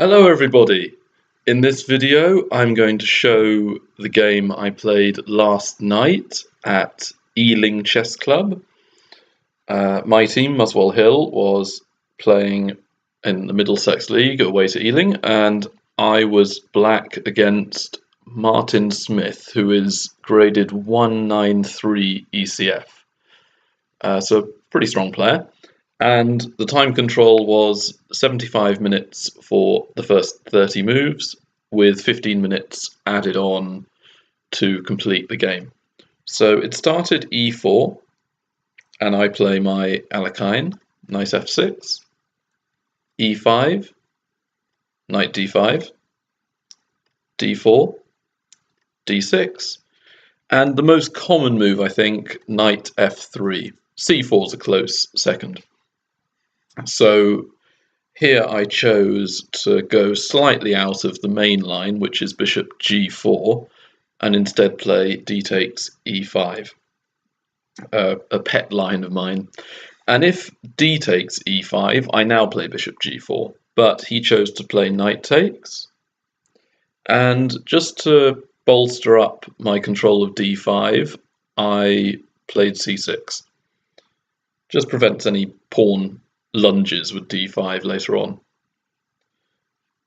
Hello everybody! In this video I'm going to show the game I played last night at Ealing Chess Club. My team, Muswell Hill, was playing in the Middlesex League away to Ealing, and I was black against Martin Smith, who is graded 193 ECF. So a pretty strong player. And the time control was 75 minutes for the first 30 moves, with 15 minutes added on to complete the game. So it started e4, and I play my Alekhine, knight f6, e5, knight d5, d4, d6, and the most common move, I think, knight f3. c4 is a close second. So here I chose to go slightly out of the main line, which is bishop g4, and instead play d takes e5, a pet line of mine. And if d takes e5, I now play bishop g4, but he chose to play knight takes. And just to bolster up my control of d5, I played c6. Just prevents any pawn lunges with d5 later on.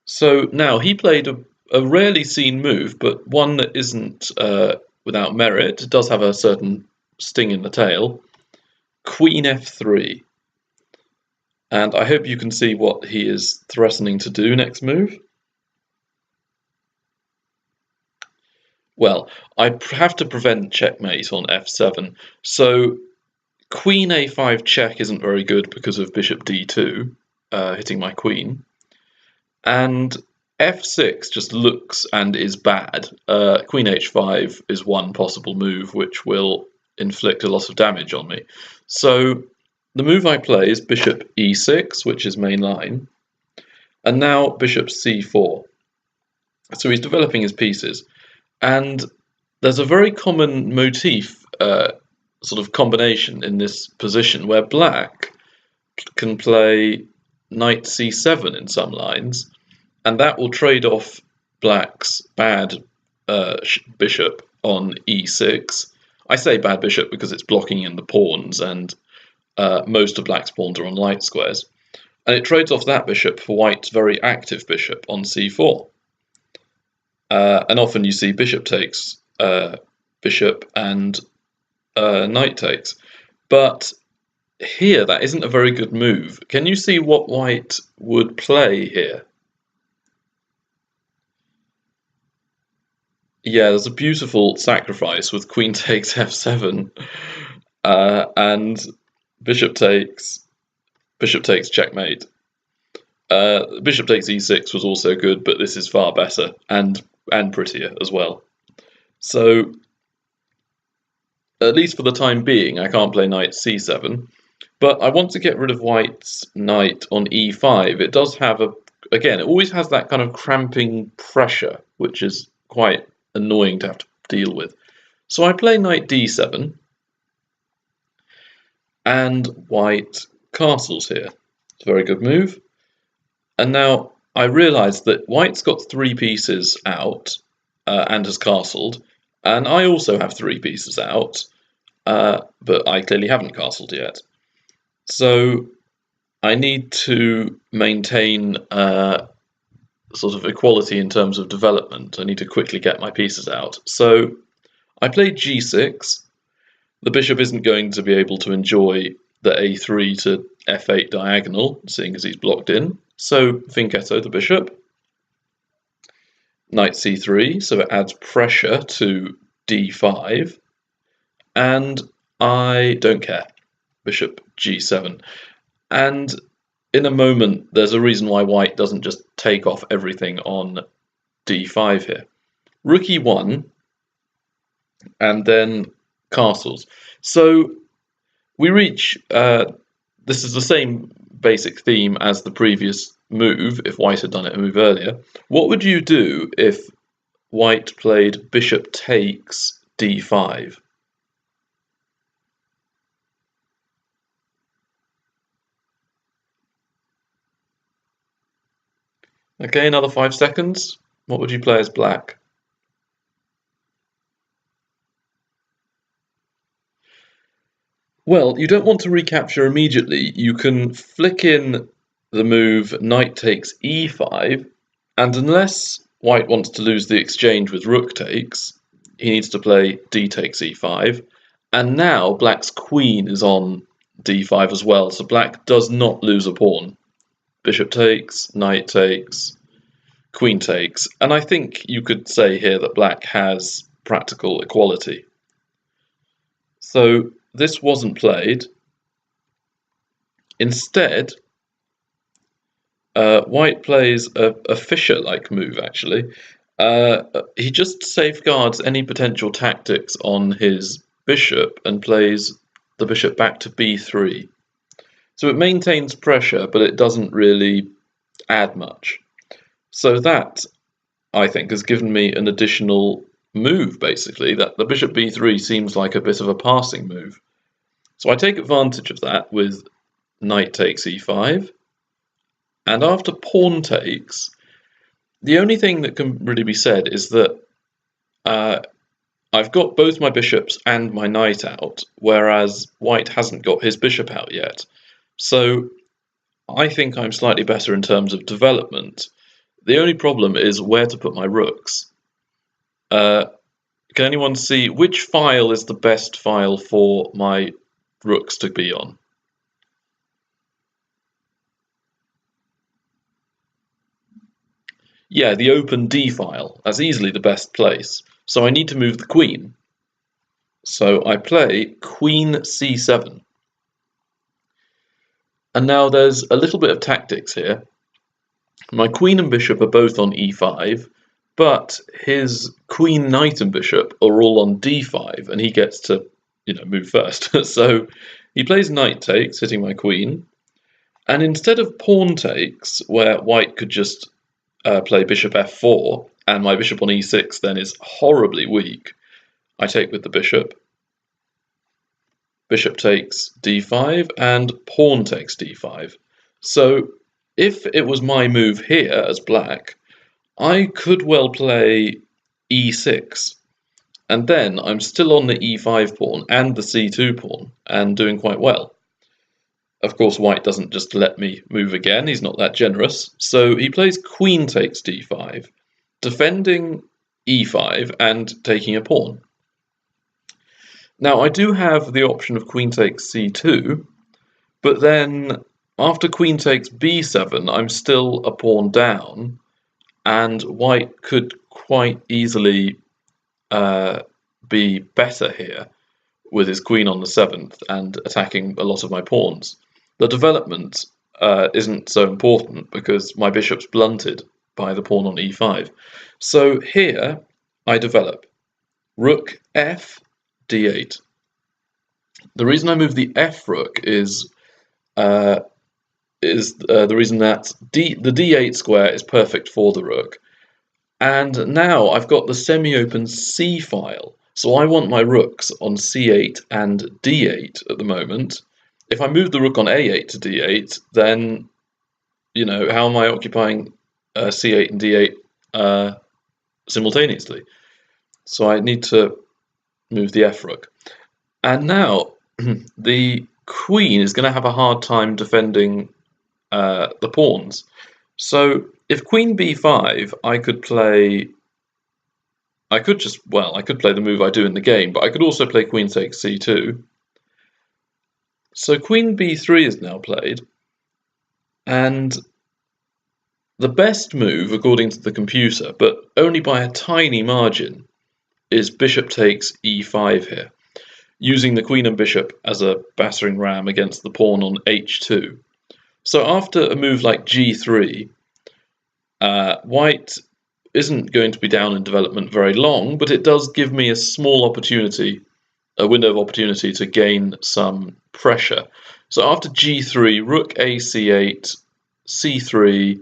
So now he played a rarely seen move, but one that isn't without merit. It does have a certain sting in the tail. Queen f3. And I hope you can see what he is threatening to do next move. Well, I have to prevent checkmate on f7. So queen a5 check isn't very good because of bishop d2, hitting my queen. And f6 just looks and is bad. Queen h5 is one possible move which will inflict a lot of damage on me. So the move I play is bishop e6, which is main line, and now bishop c4. So he's developing his pieces, and there's a very common motif, sort of combination in this position where black can play knight c7 in some lines, and that will trade off black's bad bishop on e6. I say bad bishop because it's blocking in the pawns, and most of black's pawns are on light squares. And it trades off that bishop for white's very active bishop on c4. And often you see bishop takes bishop and knight takes. But here, that isn't a very good move. Can you see what white would play here? Yeah, there's a beautiful sacrifice with queen takes f7 and bishop takes checkmate. Bishop takes e6 was also good, but this is far better and prettier as well. So at least for the time being, I can't play knight c7, but I want to get rid of white's knight on e5. It does have again, it always has that kind of cramping pressure, which is quite annoying to have to deal with. So I play knight d7, and white castles here. It's a very good move. And now I realise that white's got 3 pieces out and has castled, and I also have 3 pieces out, but I clearly haven't castled yet. So I need to maintain sort of equality in terms of development. I need to quickly get my pieces out. So I played g6. The bishop isn't going to be able to enjoy the a3 to f8 diagonal, seeing as he's blocked in. So fianchetto the bishop. Knight c3, so it adds pressure to d5. And I don't care. Bishop g7. And in a moment, there's a reason why white doesn't just take off everything on d5 here. Rook e1, and then castles. So we reach, this is the same basic theme as the previous move, if white had done it a move earlier. What would you do if white played bishop takes d5? Okay, another 5 seconds. What would you play as black? Well, you don't want to recapture immediately. You can flick in the move knight takes e5, and unless white wants to lose the exchange with rook takes, he needs to play d takes e5. And now black's queen is on d5 as well, so black does not lose a pawn. Bishop takes, knight takes, queen takes, and I think you could say here that black has practical equality. So this wasn't played. Instead, white plays a Fischer-like move, actually. He just safeguards any potential tactics on his bishop and plays the bishop back to b3. So it maintains pressure, but it doesn't really add much. So that, I think, has given me an additional move, basically, that the bishop b3 seems like a bit of a passing move. So I take advantage of that with knight takes e5. And after pawn takes, the only thing that can really be said is that I've got both my bishops and my knight out, whereas white hasn't got his bishop out yet. So I think I'm slightly better in terms of development. The only problem is where to put my rooks. Can anyone see which file is the best file for my rooks to be on? Yeah, the open D file. That's easily the best place. So I need to move the queen. So I play queen c7. And now there's a little bit of tactics here. My queen and bishop are both on e5, but his queen, knight, and bishop are all on d5, and he gets to, move first. So he plays knight takes, hitting my queen, and instead of pawn takes, where white could just play bishop f4, and my bishop on e6 then is horribly weak, I take with the bishop. Bishop takes d5, and pawn takes d5. So if it was my move here as black, I could well play e6, and then I'm still on the e5 pawn and the c2 pawn, and doing quite well. Of course, white doesn't just let me move again, he's not that generous, so he plays queen takes d5, defending e5 and taking a pawn. Now, I do have the option of queen takes c2, but then after queen takes b7, I'm still a pawn down, and white could quite easily be better here with his queen on the 7th and attacking a lot of my pawns. The development isn't so important because my bishop's blunted by the pawn on e5. So here I develop rook f d8. The reason I move the f rook is the reason that the d8 square is perfect for the rook. And now I've got the semi-open c file, so I want my rooks on c8 and d8 at the moment. If I move the rook on a8 to d8, then, how am I occupying c8 and d8 simultaneously? So I need to move the f rook. And now the queen is going to have a hard time defending the pawns. So if queen b5, I could play the move I do in the game, but I could also play queen takes c2. So queen b3 is now played, and the best move, according to the computer, but only by a tiny margin, is bishop takes e5 here, using the queen and bishop as a battering ram against the pawn on h2. So after a move like g3, white isn't going to be down in development very long, but it does give me a small opportunity, a window of opportunity to gain some pressure. So after g3, rook a c8, c3,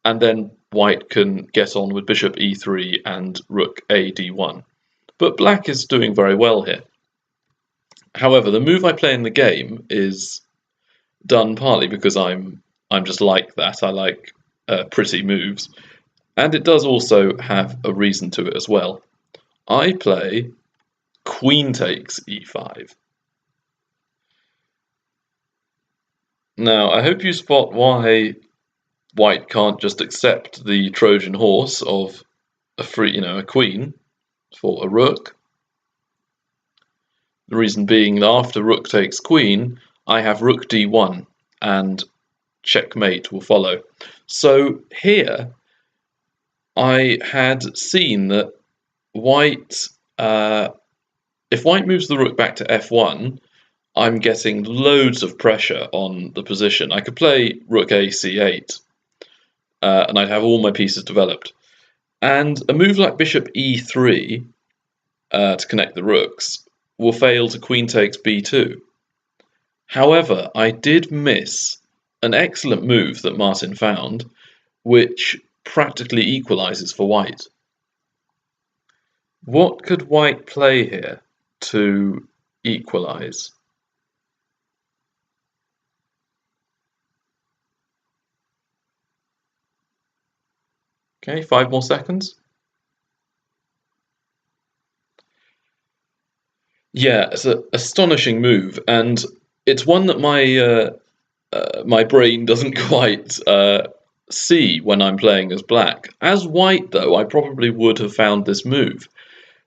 and then white can get on with bishop e3 and rook a d1. But black is doing very well here. However, the move I play in the game is done partly because I'm just like that. I like pretty moves, and it does also have a reason to it as well. I play queen takes e5. Now, I hope you spot why white can't just accept the Trojan horse of a queen for a rook. The reason being that after rook takes queen, I have rook d1 and checkmate will follow. So here, I had seen that white, if white moves the rook back to f1, I'm getting loads of pressure on the position. I could play rook a c8, and I'd have all my pieces developed. And a move like bishop e3 to connect the rooks will fail to queen takes b2. However, I did miss an excellent move that Martin found, which practically equalizes for white. What could white play here to equalize? Okay, 5 more seconds. Yeah, it's an astonishing move, and it's one that my brain doesn't quite see when I'm playing as black. As white, though, I probably would have found this move.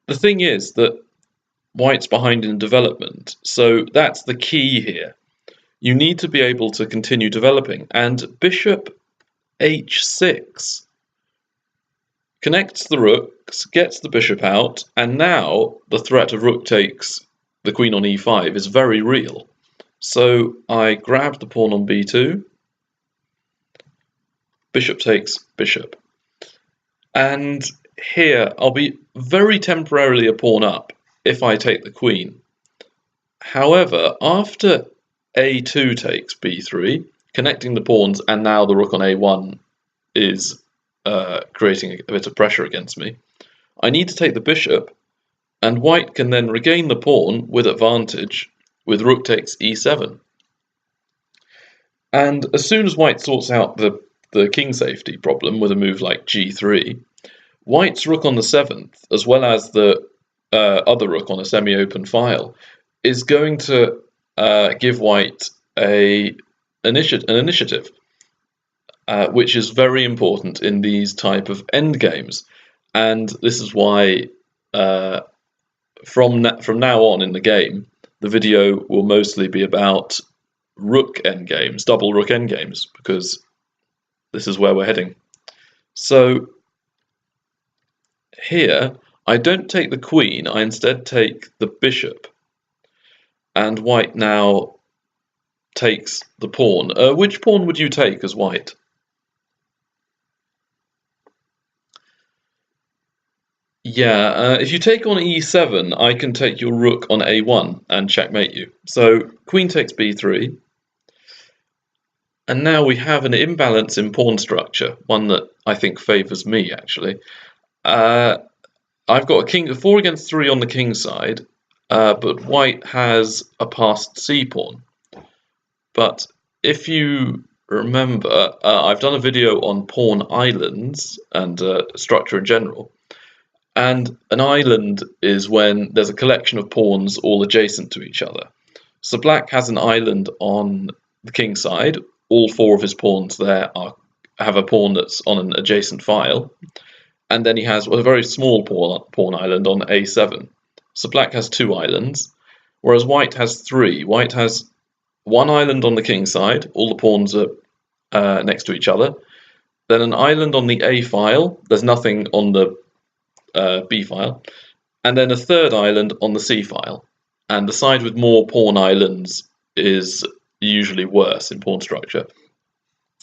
The thing is that white's behind in development, so that's the key here. You need to be able to continue developing, and bishop h6 connects the rooks, gets the bishop out, and now the threat of rook takes the queen on e5 is very real. So I grab the pawn on b2, bishop takes bishop. And here I'll be very temporarily a pawn up if I take the queen. However, after a2 takes b3, connecting the pawns, and now the rook on a1 is creating a bit of pressure against me, I need to take the bishop, and white can then regain the pawn with advantage with rook takes e7. And as soon as white sorts out the king safety problem with a move like g3, white's rook on the 7th, as well as the other rook on a semi-open file, is going to give white an initiative, which is very important in these type of endgames. And this is why from now on in the game, the video will mostly be about rook endgames, double rook endgames, because this is where we're heading. So here, I don't take the queen, I instead take the bishop. And white now takes the pawn. Which pawn would you take as white? Yeah, if you take on e7, I can take your rook on a1 and checkmate you. So queen takes b3. And now we have an imbalance in pawn structure, one that I think favours me, actually. I've got a 4 against 3 on the king side, but white has a passed c-pawn. But if you remember, I've done a video on pawn islands and structure in general. And an island is when there's a collection of pawns all adjacent to each other. So black has an island on the king side. All 4 of his pawns there have a pawn that's on an adjacent file. And then he has a very small pawn island on a7. So black has 2 islands, whereas white has 3. White has 1 island on the king side, all the pawns are next to each other. Then an island on the a file, there's nothing on the b file. And then a 3rd island on the c file. And the side with more pawn islands is usually worse in pawn structure.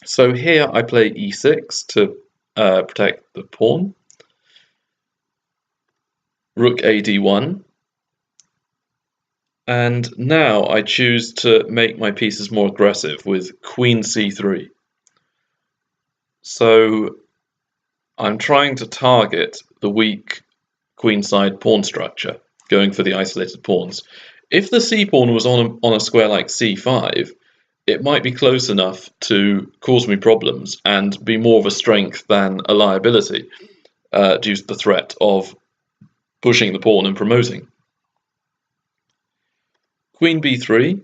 So here I play e6 to protect the pawn. Rook a d1. And now I choose to make my pieces more aggressive with queen c3. So I'm trying to target the weak queenside pawn structure, going for the isolated pawns. If the c-pawn was on a square like c5, it might be close enough to cause me problems and be more of a strength than a liability, due to the threat of pushing the pawn and promoting. Queen b3,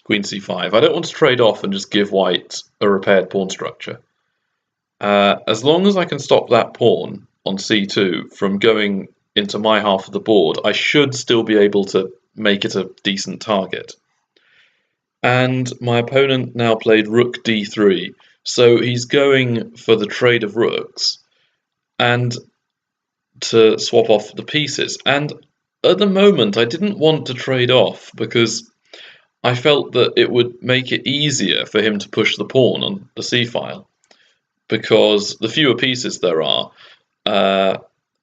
queen c5. I don't want to trade off and just give white a repaired pawn structure. As long as I can stop that pawn on c2 from going into my half of the board, I should still be able to make it a decent target. And my opponent now played rook d3, so he's going for the trade of rooks and to swap off the pieces. And at the moment, I didn't want to trade off because I felt that it would make it easier for him to push the pawn on the c-file, because the fewer pieces there are,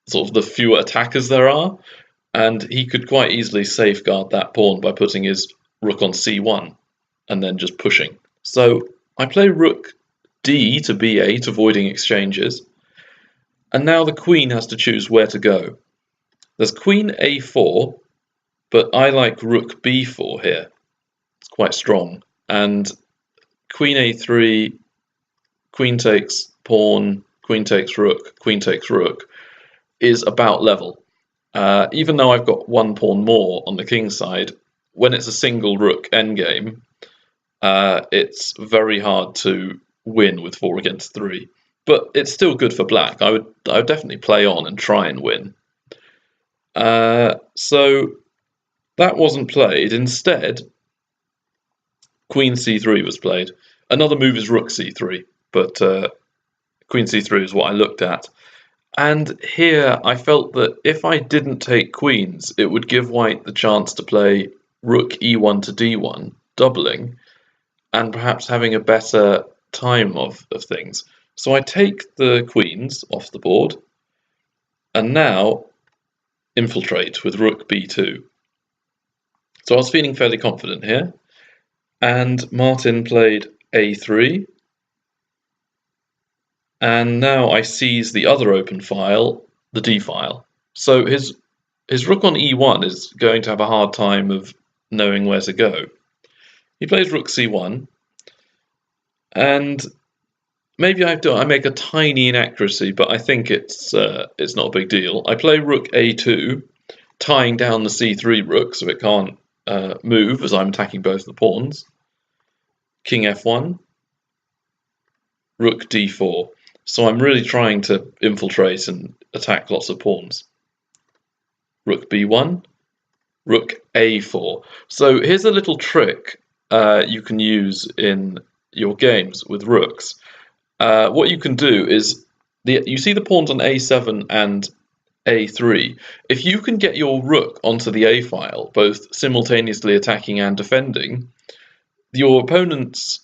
sort of the fewer attackers there are, and he could quite easily safeguard that pawn by putting his rook on c1 and then just pushing. So I play rook d to b8, avoiding exchanges, and now the queen has to choose where to go. There's queen a4, but I like rook b4 here. It's quite strong. And queen a3, queen takes pawn, queen takes rook is about level. Even though I've got one pawn more on the king side, when it's a single rook endgame, it's very hard to win with 4 against 3. But it's still good for black. I would definitely play on and try and win. So that wasn't played. Instead, queen c3 was played. Another move is rook c3, but queen c3 is what I looked at. And here I felt that if I didn't take queens, it would give white the chance to play rook e1 to d1, doubling, and perhaps having a better time of things. So I take the queens off the board, and now infiltrate with rook b2. So I was feeling fairly confident here, and Martin played a3, and now I seize the other open file, the d file. So his rook on e1 is going to have a hard time of knowing where to go. He plays rook c1, and maybe I make a tiny inaccuracy, but I think it's not a big deal. I play rook a2, tying down the c3 rook so it can't move as I'm attacking both the pawns. King f1, rook d4. So I'm really trying to infiltrate and attack lots of pawns. Rook b1, rook a4. So here's a little trick you can use in your games with rooks. What you can do is, you see the pawns on a7 and a3. If you can get your rook onto the a file, both simultaneously attacking and defending, your opponent's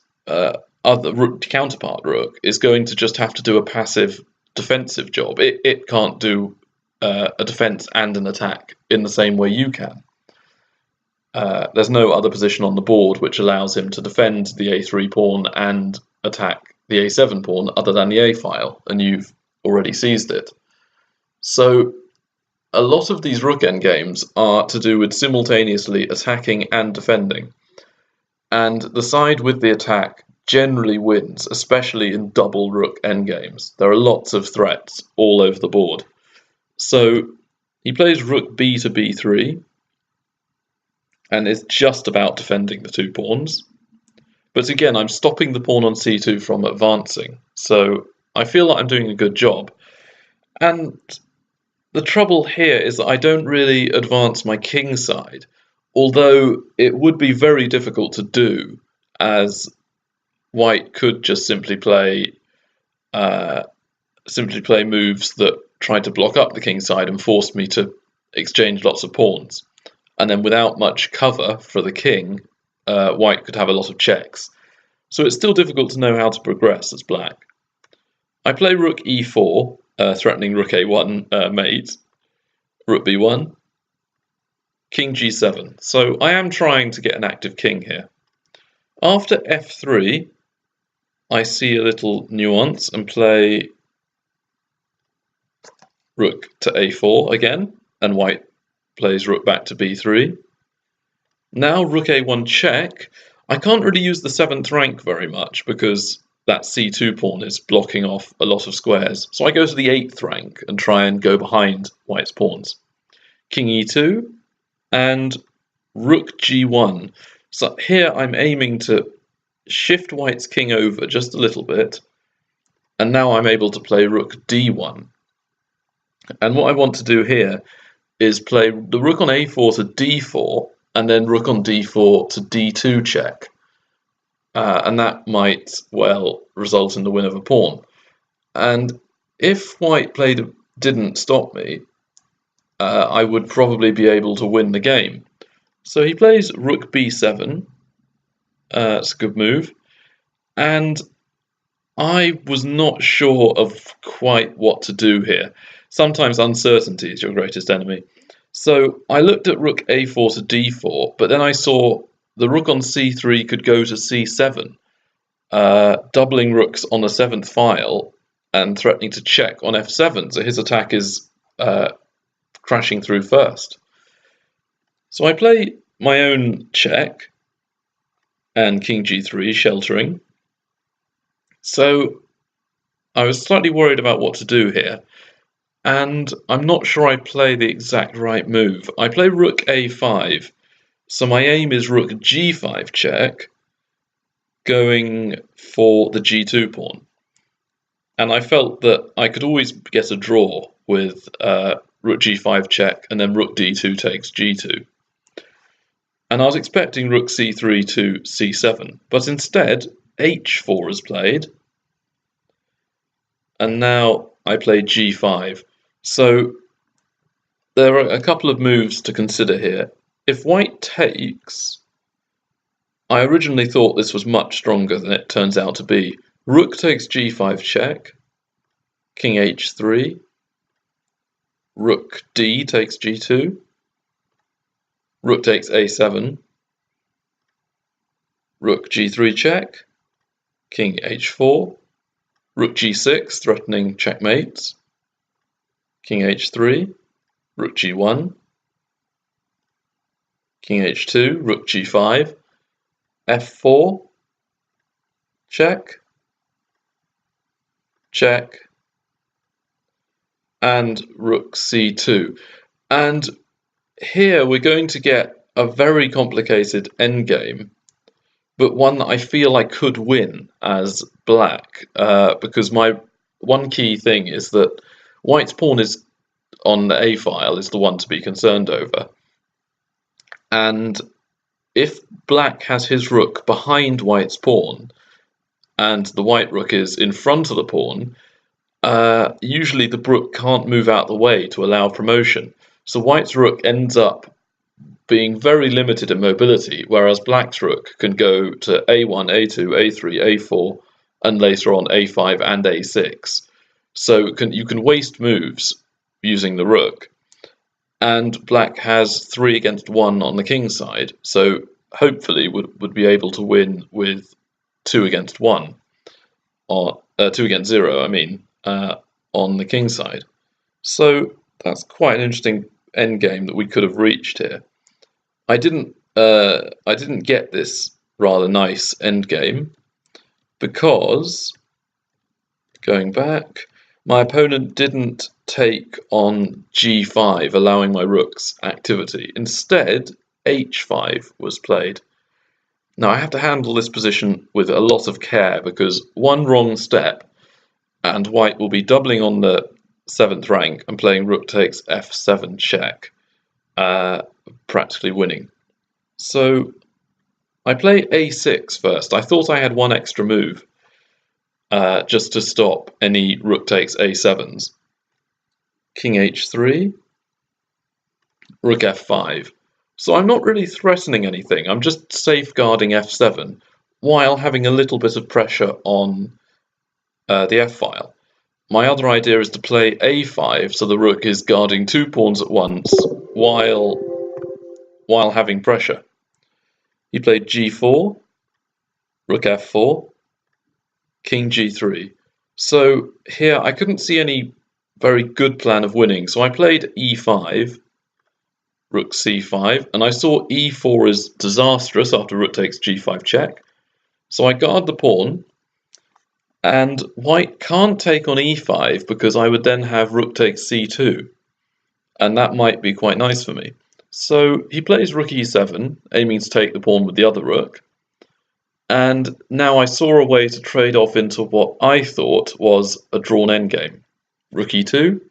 other counterpart rook is going to just have to do a passive defensive job. It can't do a defense and an attack in the same way you can. There's no other position on the board which allows him to defend the a3 pawn and attack the a7 pawn other than the a file, and you've already seized it. So a lot of these rook endgames are to do with simultaneously attacking and defending, and the side with the attack generally wins, especially in double rook endgames. There are lots of threats all over the board. So he plays rook b to b3, and is just about defending the 2 pawns. But again, I'm stopping the pawn on c2 from advancing, so I feel like I'm doing a good job. And the trouble here is that I don't really advance my king side, although it would be very difficult to do, as white could just simply play moves that try to block up the king side and force me to exchange lots of pawns. And then without much cover for the king, white could have a lot of checks. So it's still difficult to know how to progress as black. I play rook e4, threatening rook a1 mate, rook b1, king g7. So I am trying to get an active king here. After f3, I see a little nuance and play rook to a4 again, and white plays rook back to b3. Now rook a1 check. I can't really use the 7th rank very much because that c2 pawn is blocking off a lot of squares. So I go to the 8th rank and try and go behind white's pawns. King e2 and rook g1. So here I'm aiming to shift white's king over just a little bit, and now I'm able to play rook d1. And what I want to do here is play the rook on a4 to d4, and then rook on d4 to d2 check. And that might, well, result in the win of a pawn. And if white didn't stop me, I would probably be able to win the game. So he plays rook b7. It's a good move. And I was not sure of quite what to do here. Sometimes uncertainty is your greatest enemy. So I looked at rook a4 to d4, but then I saw the rook on c3 could go to c7, doubling rooks on the 7th file and threatening to check on f7, so his attack is crashing through first. So I play my own check and king g3 sheltering. So I was slightly worried about what to do here, and I'm not sure I play the exact right move. I play rook a5, so my aim is rook g5 check, going for the g2 pawn. And I felt that I could always get a draw with rook g5 check and then rook d2 takes g2. And I was expecting rook c3 to c7, but instead h4 is played. And now I play g5. So there are a couple of moves to consider here. If white takes, I originally thought this was much stronger than it turns out to be. Rook takes g5 check, king h3, rook d takes g2, rook takes a7, rook g3 check, king h4, rook g6 threatening checkmate, king h3, rook g1, king h2, rook g5, f4, check, check, and rook c2. And here we're going to get a very complicated endgame, but one that I feel I could win as black, because my one key thing is that white's pawn is on the a file is the one to be concerned over. And if black has his rook behind white's pawn, and the white rook is in front of the pawn, usually the rook can't move out the way to allow promotion. So white's rook ends up being very limited in mobility, whereas black's rook can go to a1, a2, a3, a4, and later on a5 and a6. So you can waste moves using the rook. And black has 3 against 1 on the king side, so hopefully would be able to win with 2 against 1, or 2 against 0, I mean, on the king side. So that's quite an interesting endgame that we could have reached here. I didn't get this rather nice endgame because, going back, my opponent didn't take on g5, allowing my rook's activity. Instead, h5 was played. Now I have to handle this position with a lot of care because one wrong step and white will be doubling on the 7th rank and playing rook takes f7 check, practically winning. So I play a6 first. I thought I had one extra move, just to stop any rook takes a7s. King h3, rook f5. So I'm not really threatening anything, I'm just safeguarding f7 while having a little bit of pressure on the f-file. My other idea is to play a5 so the rook is guarding 2 pawns at once while having pressure. He played g4, rook f4, king g3. So here I couldn't see any very good plan of winning, so I played e5, rook c5, and I saw e4 is disastrous after rook takes g5 check. So I guard the pawn, and white can't take on e5 because I would then have rook takes c2, and that might be quite nice for me. So he plays rook e7, aiming to take the pawn with the other rook, and now I saw a way to trade off into what I thought was a drawn endgame. Rook e2,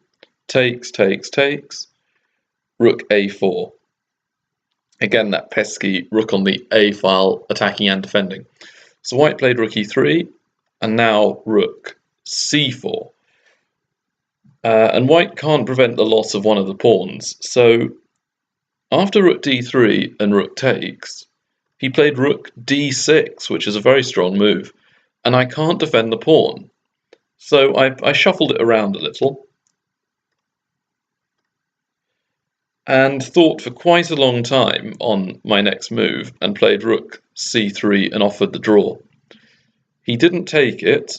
takes, rook a4. Again, that pesky rook on the a file, attacking and defending. So white played rook e3, and now rook c4. And white can't prevent the loss of one of the pawns, so after rook d3 and rook takes, he played rook d6, which is a very strong move, and I can't defend the pawn. So I shuffled it around a little, and thought for quite a long time on my next move, and played rook c3 and offered the draw. He didn't take it,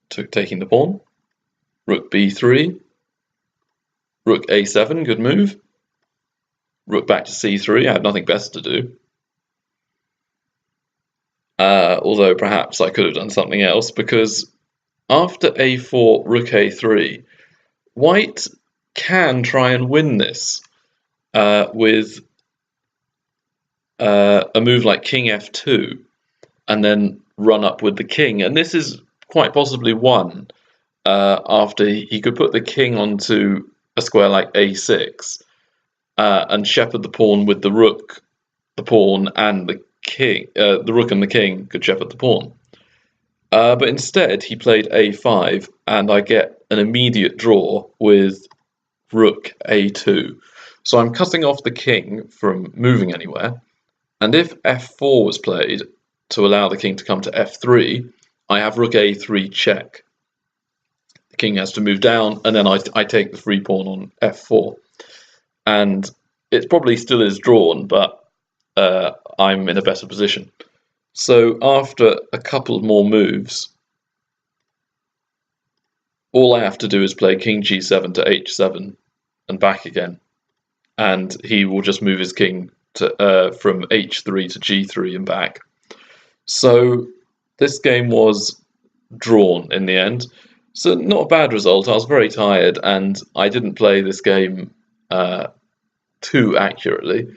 taking the pawn. Rook b3, rook a7, good move. Rook back to c3, I had nothing better to do. Although perhaps I could have done something else, because after a4, rook a3, white can try and win this with a move like king f2, and then run up with the king. And this is quite possibly won after he could put the king onto a square like a6 and shepherd the pawn with the rook, the pawn, and the king. The rook and the king could shepherd the pawn. But instead, he played a5, and I get an immediate draw with rook a2. So I'm cutting off the king from moving anywhere, and if f4 was played to allow the king to come to f3, I have rook a3 check. The king has to move down, and then I take the free pawn on f4. And it probably still is drawn, but I'm in a better position. So after a couple more moves, all I have to do is play king g7 to h7 and back again, and he will just move his king to, from h3 to g3 and back. So this game was drawn in the end. So not a bad result. I was very tired, and I didn't play this game too accurately,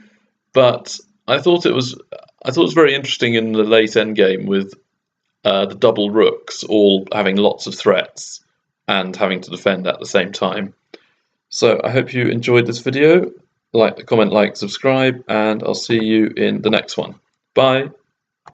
but I thought it was very interesting in the late endgame with the double rooks all having lots of threats and having to defend at the same time. So I hope you enjoyed this video. Comment, subscribe, and I'll see you in the next one. Bye!